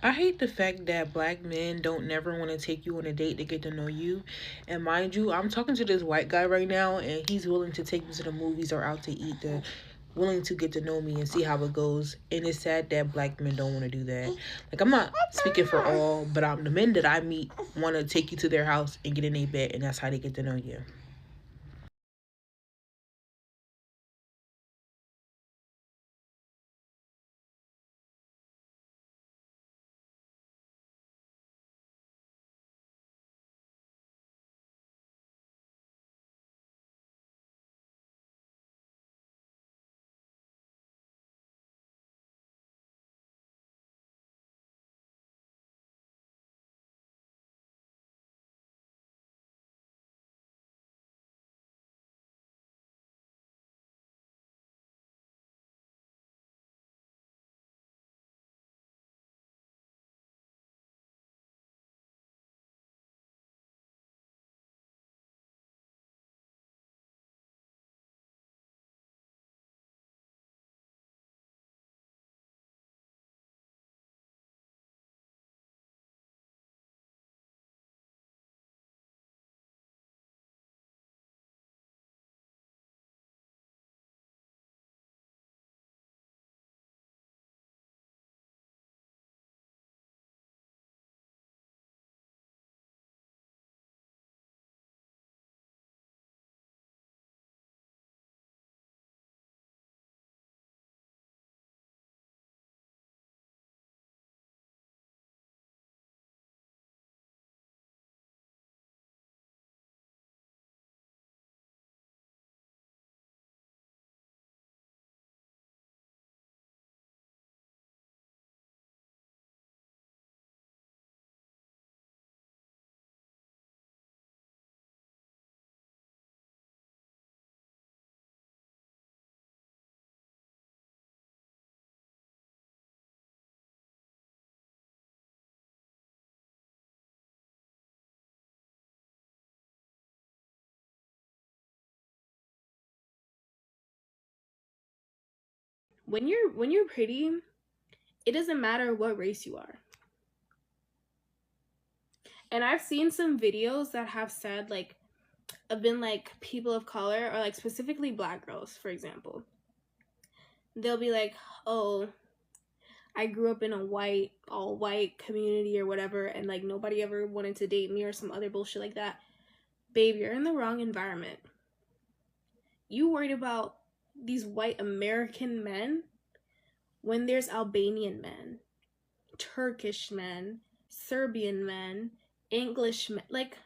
I hate the fact that black men don't never want to take you on a date to get to know you. And mind you, I'm talking to this white guy right now, and he's willing to take me to the movies or out to eat, to willing to get to know me and see how it goes. And it's sad that black men don't want to do that. Like, I'm not speaking for all, but the men that I meet want to take you to their house and get in a bed, and that's how they get to know you. When you're pretty, it doesn't matter what race you are. And I've seen some videos that have said like have been like people of color or like specifically black girls, for example. They'll be like, "Oh, I grew up in a white, all white community or whatever, and like nobody ever wanted to date me or some other bullshit like that." Babe, you're in the wrong environment. You worried about these white American men when there's Albanian men, Turkish men, Serbian men, English men. Like,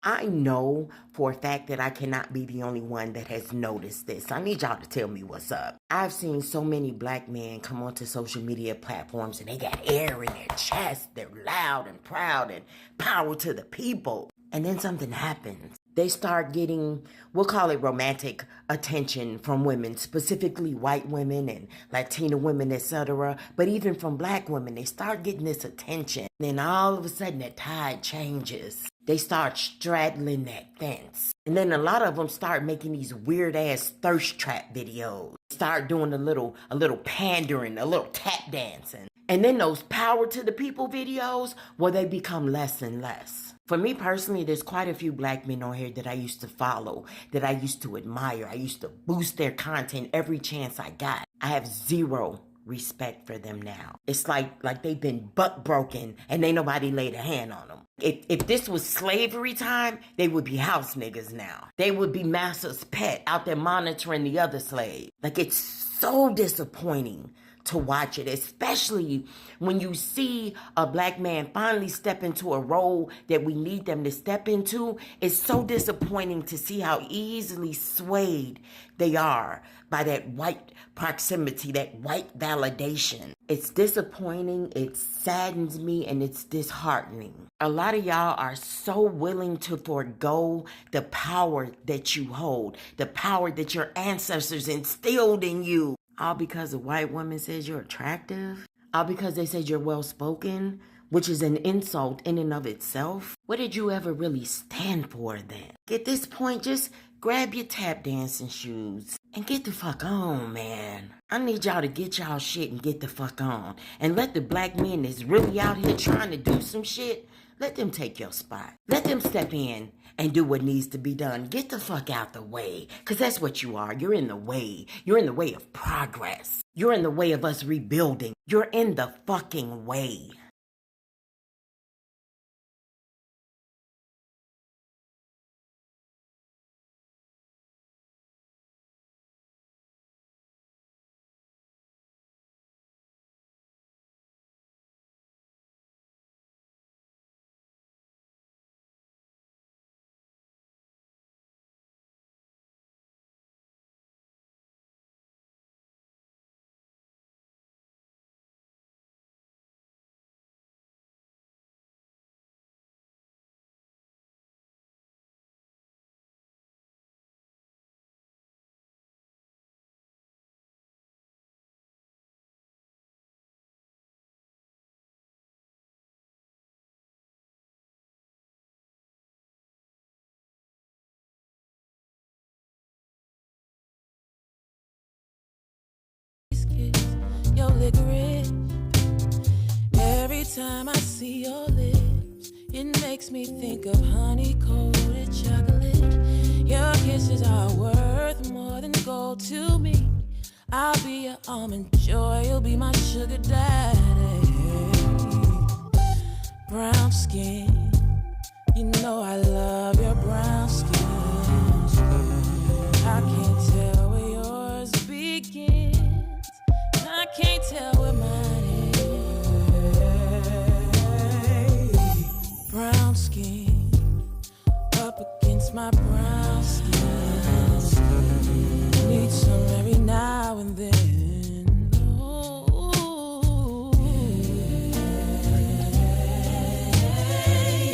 I know for a fact that I cannot be the only one that has noticed this. I need y'all to tell me what's up. I've seen so many black men come onto social media platforms and they got air in their chest. They're loud and proud and power to the people. And then something happens. They start getting, we'll call it romantic attention from women, specifically white women and Latina women, etc. But even from black women, they start getting this attention. Then all of a sudden, that tide changes. They start straddling that fence. And then a lot of them start making these weird ass thirst trap videos. start doing a little pandering, a little tap dancing. And then those power to the people videos, well, they become less and less. For me personally, there's quite a few black men on here that I used to follow, that I used to admire. I used to boost their content every chance I got. I have zero respect for them now. It's like they've been butt broken and ain't nobody laid a hand on them. If this was slavery time, they would be house niggas now. They would be master's pet out there monitoring the other slave. Like, it's so disappointing to watch it, especially when you see a black man finally step into a role that we need them to step into. It's so disappointing to see how easily swayed they are by that white proximity, that white validation. It's disappointing, it saddens me, and it's disheartening. A lot of y'all are so willing to forego the power that you hold, the power that your ancestors instilled in you. All because a white woman says you're attractive? All because they said you're well-spoken? Which is an insult in and of itself? What did you ever really stand for then? At this point, just grab your tap dancing shoes and get the fuck on, man. I need y'all to get y'all shit and get the fuck on. And let the black men that's really out here trying to do some shit, let them take your spot. Let them step in and do what needs to be done. Get the fuck out the way, because that's what you are. You're in the way. You're in the way of progress. You're in the way of us rebuilding. You're in the fucking way. Your licorice. Every time I see your lips, it makes me think of honey-coated chocolate. Your kisses are worth more than gold to me. I'll be your almond joy, you'll be my sugar daddy. Brown skin, you know I love your brown skin. I can't tell where yours begins. I can't tell where mine is. Brown skin, up against my brown skin. Need some every now and then. Ooh.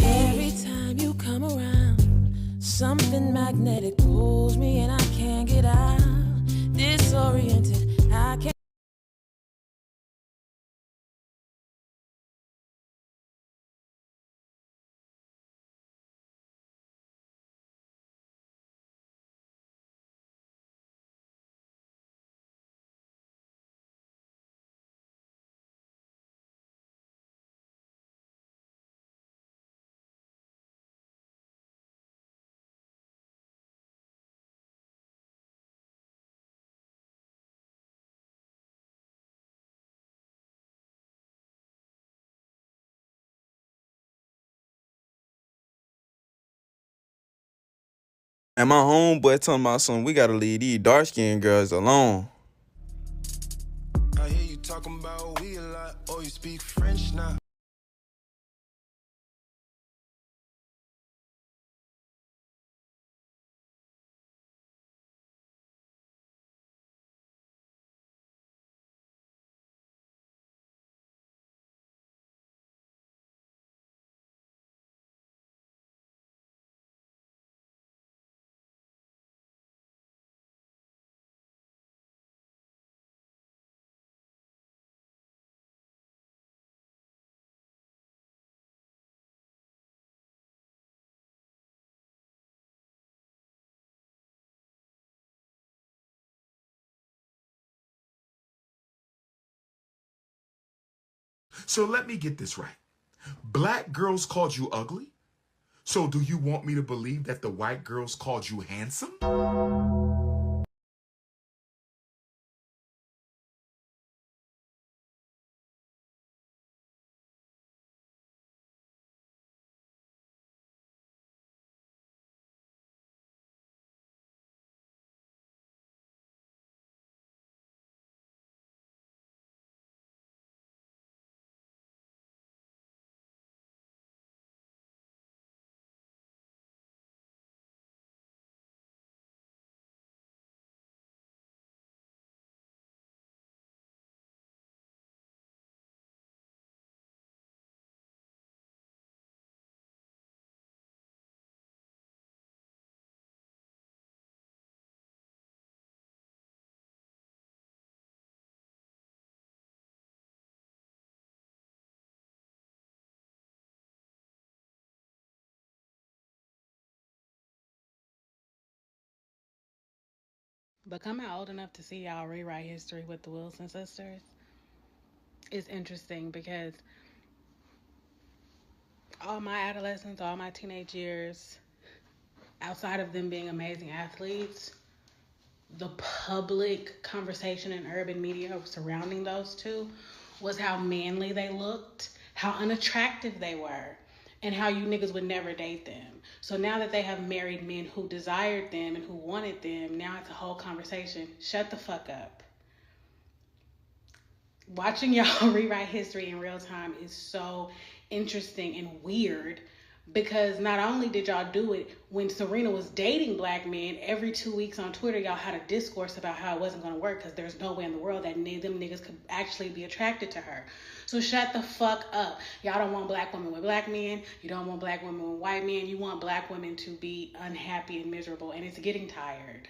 Every time you come around, something magnetic pulls me and I can't get out. Disoriented, I can't. And my homeboy talking about something, we gotta leave these dark-skinned girls alone. I hear you talking about we a lot, oh, you speak French now. So let me get this right. Black girls called you ugly? So do you want me to believe that the white girls called you handsome? Becoming old enough to see y'all rewrite history with the Wilson sisters is interesting because all my adolescence, all my teenage years, outside of them being amazing athletes, the public conversation in urban media surrounding those two was how manly they looked, how unattractive they were, and how you niggas would never date them. So now that they have married men who desired them and who wanted them, now it's a whole conversation. Shut the fuck up. Watching y'all rewrite history in real time is so interesting and weird because not only did y'all do it when Serena was dating black men, every 2 weeks on Twitter, y'all had a discourse about how it wasn't going to work because there's no way in the world that any of them niggas could actually be attracted to her. So shut the fuck up. Y'all don't want black women with black men. You don't want black women with white men. You want black women to be unhappy and miserable, and it's getting tired.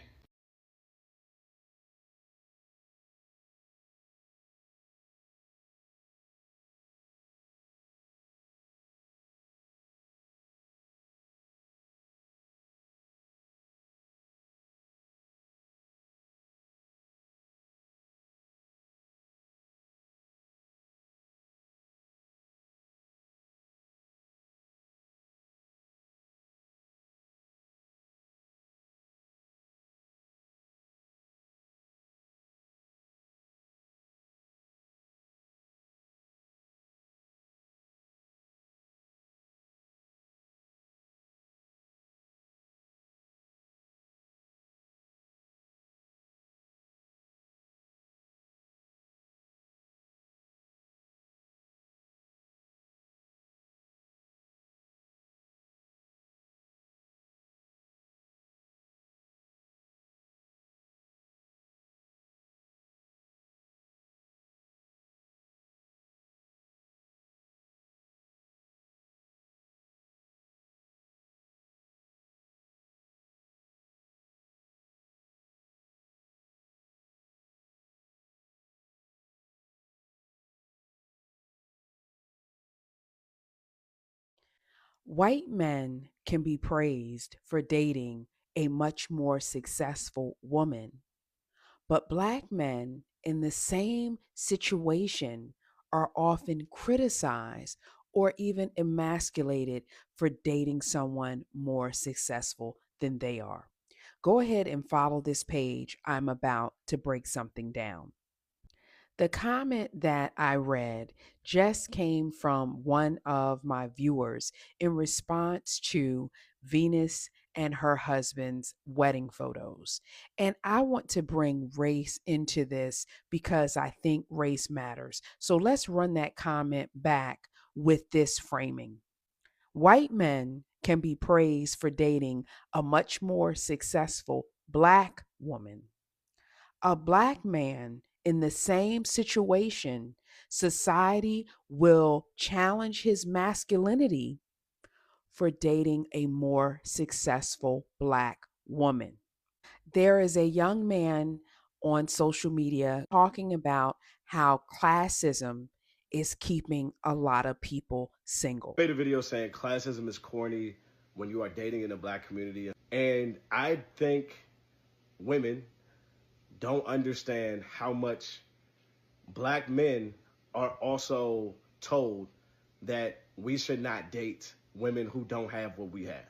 White men can be praised for dating a much more successful woman, but black men in the same situation are often criticized or even emasculated for dating someone more successful than they are. Go ahead and follow this page. I'm about to break something down. The comment that I read just came from one of my viewers in response to Venus and her husband's wedding photos. And I want to bring race into this because I think race matters. So let's run that comment back with this framing. White men can be praised for dating a much more successful black woman. A black man in the same situation, society will challenge his masculinity for dating a more successful black woman. There is a young man on social media talking about how classism is keeping a lot of people single. I made a video saying classism is corny when you are dating in the black community. And I think women don't understand how much black men are also told that we should not date women who don't have what we have.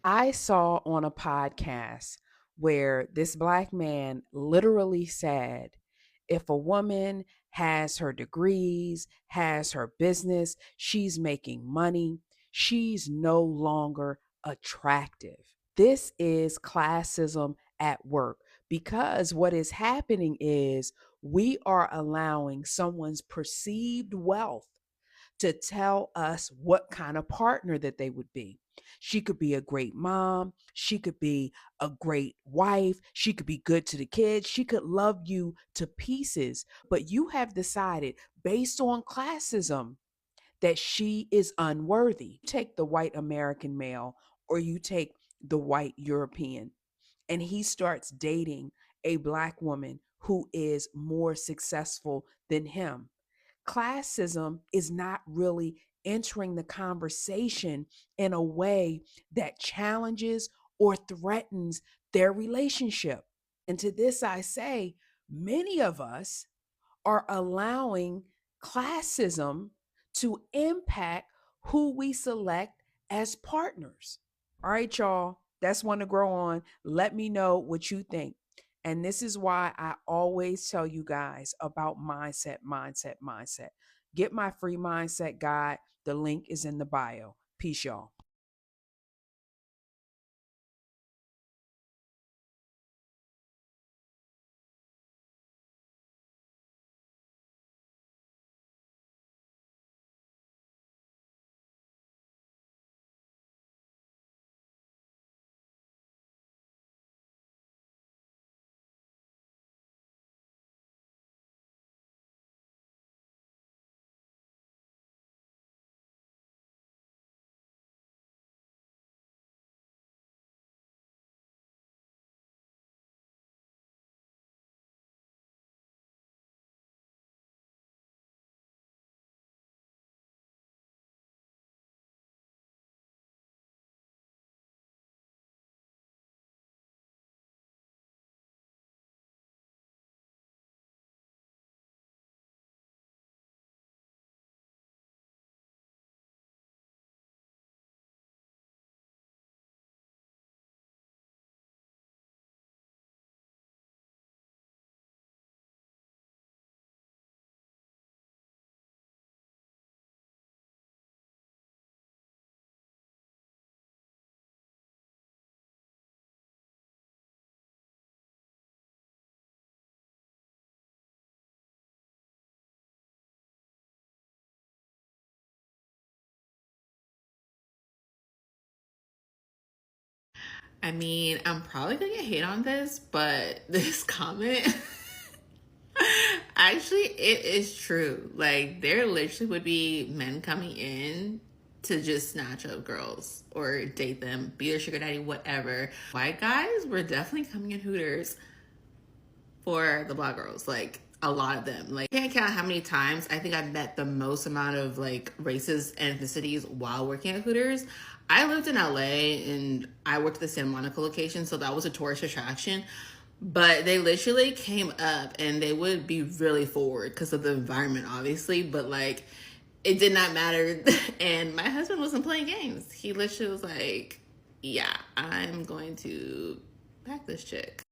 I saw on a podcast where this black man literally said, if a woman has her degrees, has her business, she's making money, she's no longer attractive. This is classism at work, because what is happening is we are allowing someone's perceived wealth to tell us what kind of partner that they would be. She could be a great mom. She could be a great wife. She could be good to the kids. She could love you to pieces. But you have decided, based on classism, that she is unworthy. Take the white American male, or you take the white European, and he starts dating a black woman who is more successful than him. Classism is not really entering the conversation in a way that challenges or threatens their relationship. And to this, I say, many of us are allowing classism to impact who we select as partners. All right, y'all, that's one to grow on. Let me know what you think. And this is why I always tell you guys about mindset. Get my free mindset guide. The link is in the bio. Peace, y'all. I mean, I'm probably gonna get hate on this, but this comment, actually, it is true. Like, there literally would be men coming in to just snatch up girls or date them, be their sugar daddy, whatever. White guys were definitely coming in Hooters for the black girls. Like, a lot of them. Like, I can't count how many times I think I met the most amount of like races and ethnicities while working at Hooters. I lived in LA and I worked at the Santa Monica location, so that was a tourist attraction. But they literally came up and they would be really forward because of the environment, obviously. But like, it did not matter. And my husband wasn't playing games. He literally was like, yeah, I'm going to pack this chick.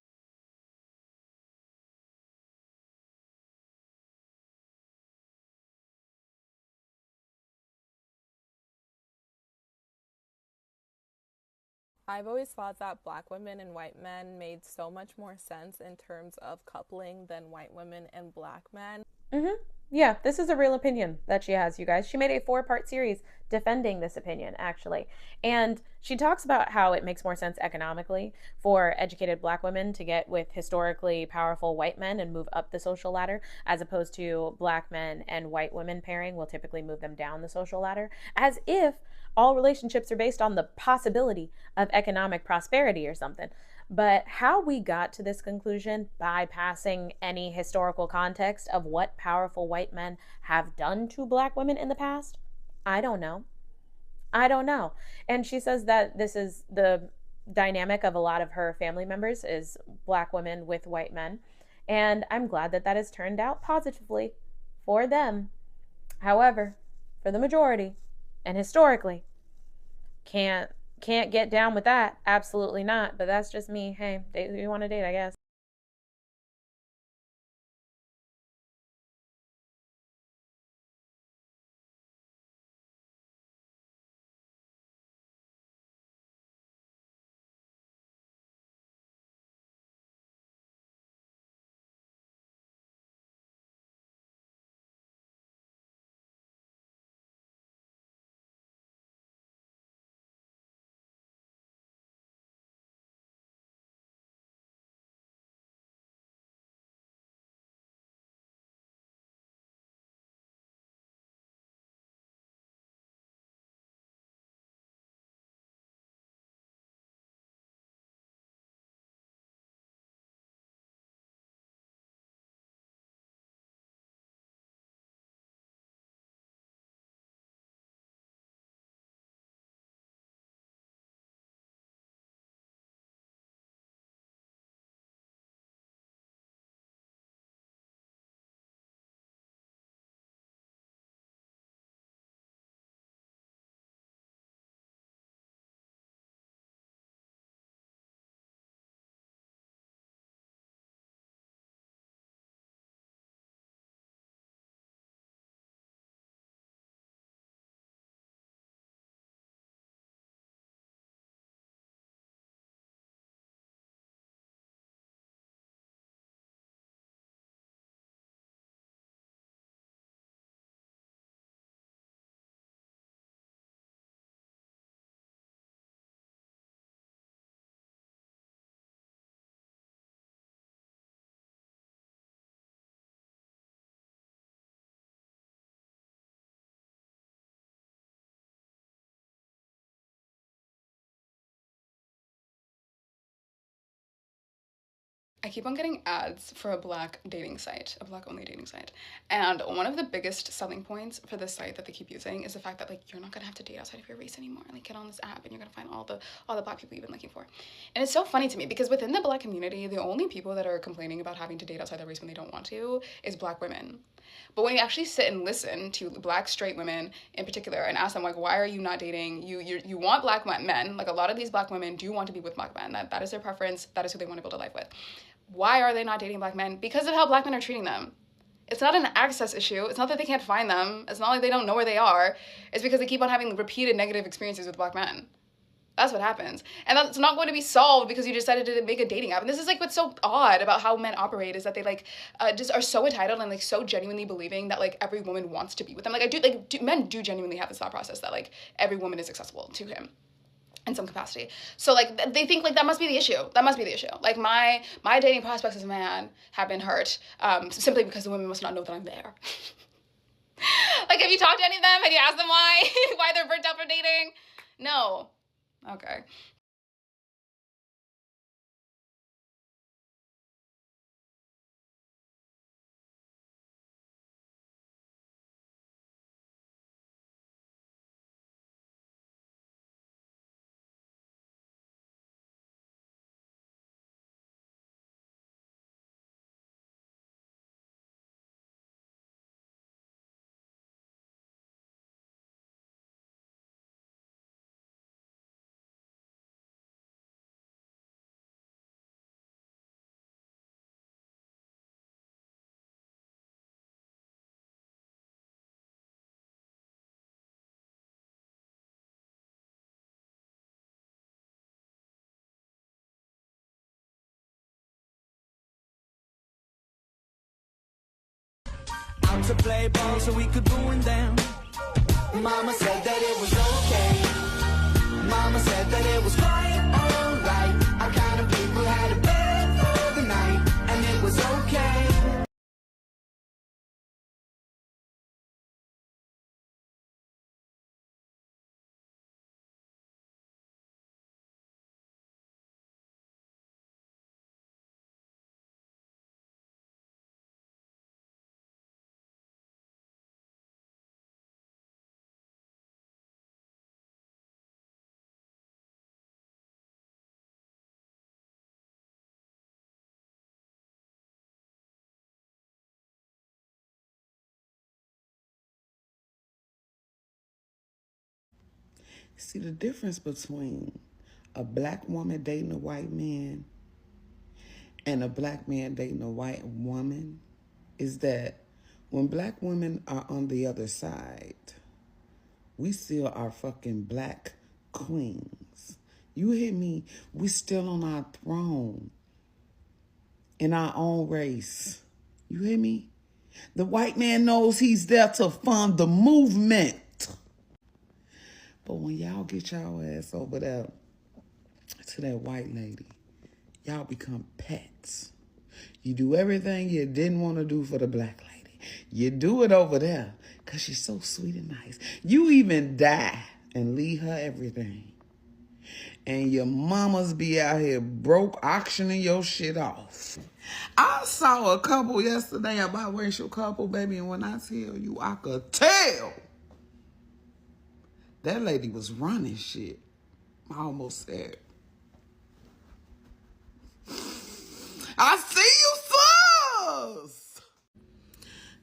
I've always thought that black women and white men made so much more sense in terms of coupling than white women and black men. Yeah, this is a real opinion that she has, you guys. She made a 4-part series defending this opinion, actually. And she talks about how it makes more sense economically for educated black women to get with historically powerful white men and move up the social ladder, as opposed to black men and white women pairing will typically move them down the social ladder, as if all relationships are based on the possibility of economic prosperity or something. But how we got to this conclusion, bypassing any historical context of what powerful white men have done to black women in the past, I don't know. And she says that this is the dynamic of a lot of her family members, is black women with white men. And I'm glad that that has turned out positively for them. However, for the majority, and historically. Can't get down with that. Absolutely not. But that's just me. Hey, date who you want to date, I guess. I keep on getting ads for a black dating site, a black only dating site. And one of the biggest selling points for this site that they keep using is the fact that like you're not gonna have to date outside of your race anymore. Like get on this app and you're gonna find all the black people you've been looking for. And it's so funny to me because within the black community, the only people that are complaining about having to date outside their race when they don't want to is black women. But when you actually sit and listen to black straight women in particular and ask them like, why are you not dating? You want black men, like a lot of these black women do want to be with black men. That is their preference. That is who they want to build a life with. Why are they not dating black men? Because of how black men are treating them. It's not an access issue. It's not that they can't find them. It's not like they don't know where they are. It's because they keep on having repeated negative experiences with black men. That's what happens. And that's not going to be solved because you decided to make a dating app. And this is like what's so odd about how men operate is that they like just are so entitled and like so genuinely believing that like every woman wants to be with them. Like men do genuinely have this thought process that like every woman is accessible to him in some capacity. So like they think like that must be the issue. That must be the issue. Like my dating prospects as a man have been hurt simply because the women must not know that I'm there. Like have you talked to any of them? Have you asked them why? Why they're burnt out for dating? No. Okay. Out to play ball so we could ruin them. Mama said that it was okay. Mama said that it was quite alright. Our kind of people had a bed for the night, and it was okay. See, the difference between a black woman dating a white man and a black man dating a white woman is that when black women are on the other side, we still are fucking black queens. You hear me? We still on our throne in our own race. You hear me? The white man knows he's there to fund the movement. But when y'all get y'all ass over there to that white lady, y'all become pets. You do everything you didn't want to do for the black lady. You do it over there because she's so sweet and nice. You even die and leave her everything. And your mamas be out here broke auctioning your shit off. I saw a couple yesterday, a biracial couple, baby, and when I tell you, I could tell that lady was running shit. I almost said, I see you, sus!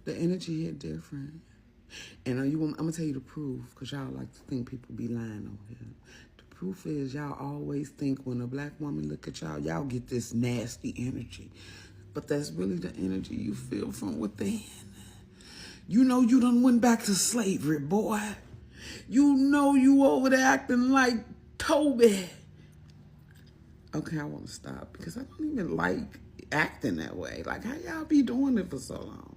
The energy hit different. And I'm going to tell you the proof, because y'all like to think people be lying on here. The proof is y'all always think when a black woman look at y'all, y'all get this nasty energy. But that's really the energy you feel from within. You know you done went back to slavery, boy. You know you over there acting like Toby. Okay, I want to stop because I don't even like acting that way. Like, how y'all be doing it for so long?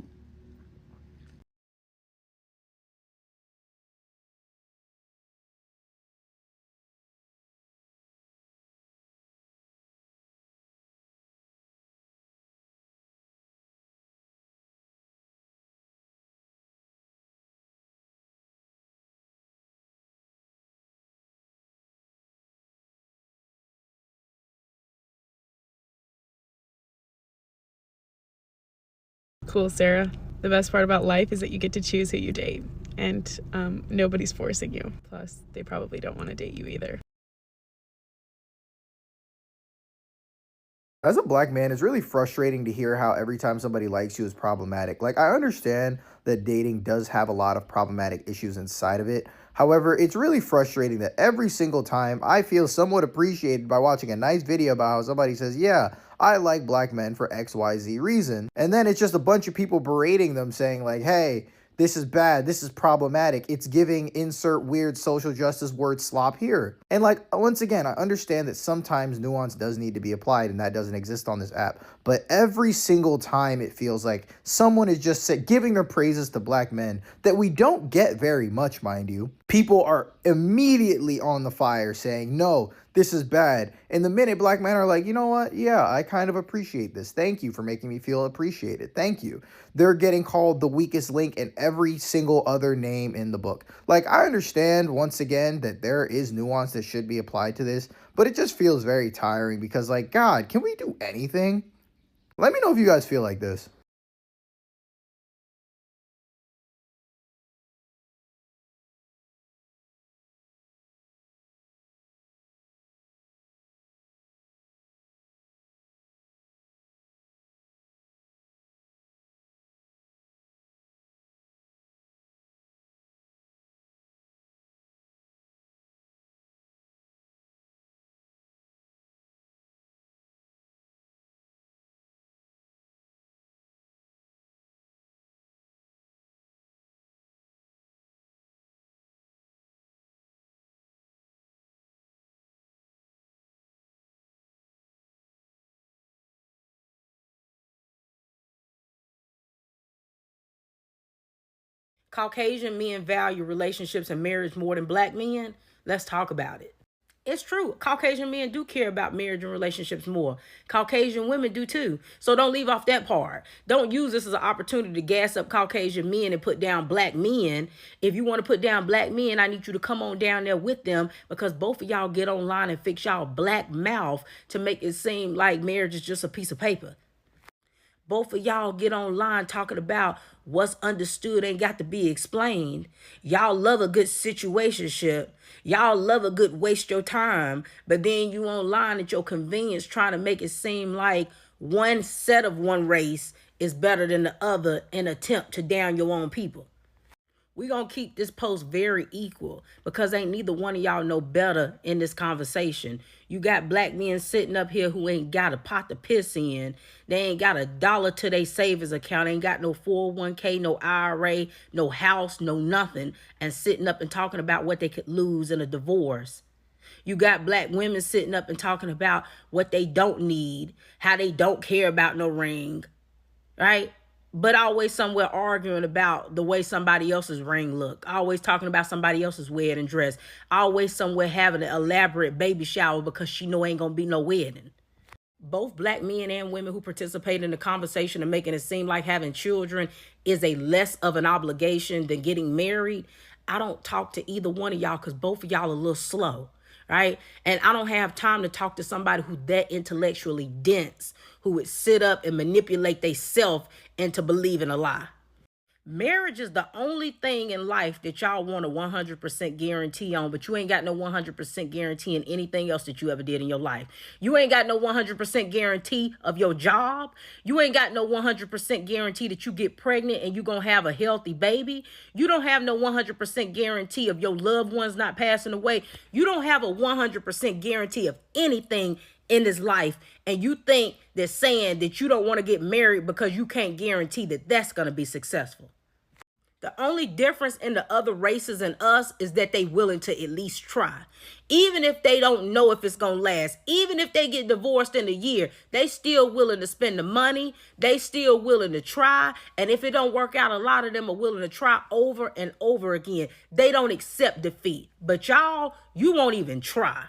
Cool, Sarah. The best part about life is that you get to choose who you date, and nobody's forcing you. Plus, they probably don't want to date you either. As a black man, it's really frustrating to hear how every time somebody likes you is problematic. Like, I understand that dating does have a lot of problematic issues inside of it. However, it's really frustrating that every single time I feel somewhat appreciated by watching a nice video about how somebody says, yeah, I like black men for XYZ reason. And then it's just a bunch of people berating them saying like, hey, this is bad, this is problematic, it's giving insert weird social justice word slop here. And like, once again, I understand that sometimes nuance does need to be applied and that doesn't exist on this app. But every single time it feels like someone is just giving their praises to black men that we don't get very much, mind you. People are immediately on the fire saying, no, this is bad. And the minute black men are like, you know what? Yeah, I kind of appreciate this. Thank you for making me feel appreciated. Thank you. They're getting called the weakest link in every single other name in the book. Like, I understand, once again, that there is nuance that should be applied to this, but it just feels very tiring because, like, God, can we do anything? Let me know if you guys feel like this. Caucasian men value relationships and marriage more than black men. Let's talk about it. It's true. Caucasian men do care about marriage and relationships more. Caucasian women do too. So don't leave off that part. Don't use this as an opportunity to gas up Caucasian men and put down black men. If you want to put down black men, I need you to come on down there with them because both of y'all get online and fix y'all black mouth to make it seem like marriage is just a piece of paper. Both of y'all get online talking about what's understood ain't got to be explained. Y'all love a good situationship. Y'all love a good waste your time. But then you online at your convenience trying to make it seem like one set of one race is better than the other in an attempt to down your own people. We gonna keep this post very equal because ain't neither one of y'all know better in this conversation. You got black men sitting up here who ain't got a pot to piss in. They ain't got $1 to their savings account. Ain't got no 401k, no IRA, no house, no nothing. And sitting up and talking about what they could lose in a divorce. You got black women sitting up and talking about what they don't need, how they don't care about no ring, right? But always somewhere arguing about the way somebody else's ring look. Always talking about somebody else's wedding dress. Always somewhere having an elaborate baby shower because she know ain't gonna be no wedding. Both black men and women who participate in the conversation and making it seem like having children is a less of an obligation than getting married. I don't talk to either one of y'all because both of y'all are a little slow, right? And I don't have time to talk to somebody who's that intellectually dense, who would sit up and manipulate themselves into believing a lie. Marriage is the only thing in life that y'all want a 100% guarantee on, but you ain't got no 100% guarantee in anything else that you ever did in your life. You ain't got no 100% guarantee of your job. You ain't got no 100% guarantee that you get pregnant and you gonna have a healthy baby. You don't have no 100% guarantee of your loved ones not passing away. You don't have a 100% guarantee of anything in this life, and you think that saying that you don't want to get married because you can't guarantee that that's going to be successful. The only difference in the other races and us is that they willing to at least try. Even if they don't know if it's going to last, even if they get divorced in a year, they still willing to spend the money. They still willing to try. And if it don't work out, a lot of them are willing to try over and over again. They don't accept defeat. But y'all, you won't even try.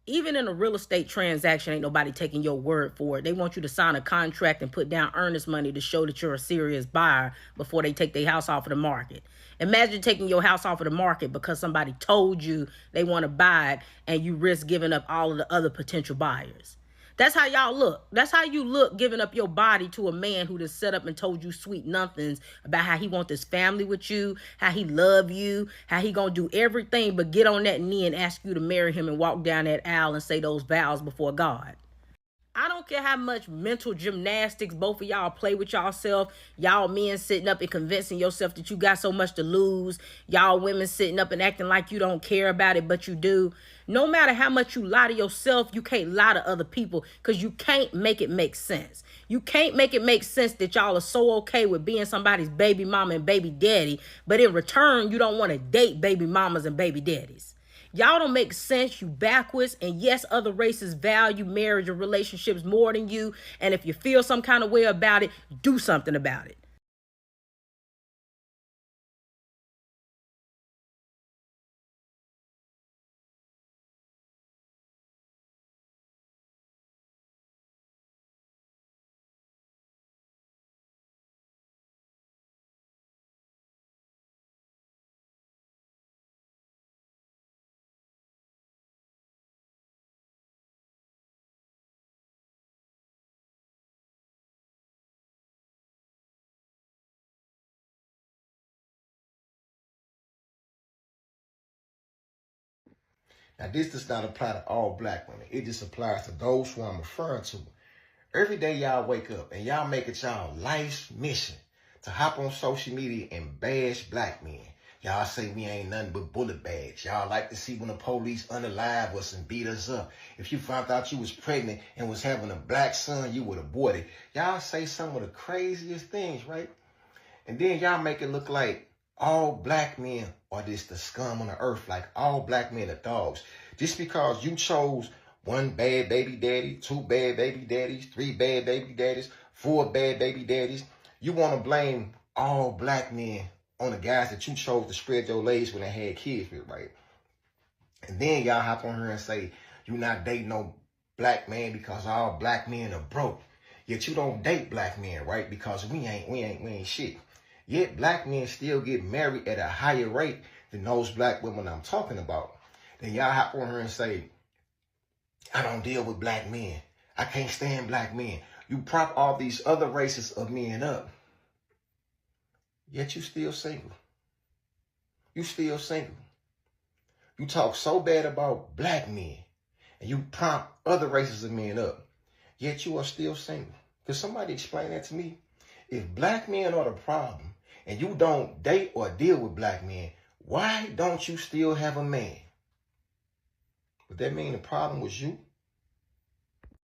Even in a real estate transaction, ain't nobody taking your word for it. They want you to sign a contract and put down earnest money to show that you're a serious buyer before they take their house off of the market. Imagine taking your house off of the market because somebody told you they want to buy it and you risk giving up all of the other potential buyers. That's how y'all look. That's how you look giving up your body to a man who just set up and told you sweet nothings about how he want this family with you, how he love you, how he gonna do everything but get on that knee and ask you to marry him and walk down that aisle and say those vows before God. I don't care how much mental gymnastics both of y'all play with yourself. Y'all men sitting up and convincing yourself that you got so much to lose. Y'all women sitting up and acting like you don't care about it, but you do. No matter how much you lie to yourself, you can't lie to other people because you can't make it make sense. You can't make it make sense that y'all are so okay with being somebody's baby mama and baby daddy, but in return, you don't want to date baby mamas and baby daddies. Y'all don't make sense, you backwards, and yes, other races value marriage or relationships more than you, and if you feel some kind of way about it, do something about it. Now, this does not apply to all black women. It just applies to those who I'm referring to. Every day y'all wake up and y'all make it y'all life's mission to hop on social media and bash black men. Y'all say we ain't nothing but bullet bags. Y'all like to see when the police unalive us and beat us up. If you found out you was pregnant and was having a black son, you would abort it. Y'all say some of the craziest things, right? And then y'all make it look like all black men are just the scum on the earth, like all black men are dogs. Just because you chose one bad baby daddy, 2 bad baby daddies, 3 bad baby daddies, 4 bad baby daddies, you want to blame all black men on the guys that you chose to spread your legs when they had kids with, right? And then y'all hop on here and say, you're not dating no black man because all black men are broke. Yet you don't date black men, right? Because we ain't shit. Yet black men still get married at a higher rate than those black women I'm talking about. Then y'all hop on here and say, I don't deal with black men. I can't stand black men. You prop all these other races of men up. Yet you still single. You still single. You talk so bad about black men and you prop other races of men up. Yet you are still single. Could somebody explain that to me? If black men are the problem and you don't date or deal with black men, why don't you still have a man? Would that mean the problem was you?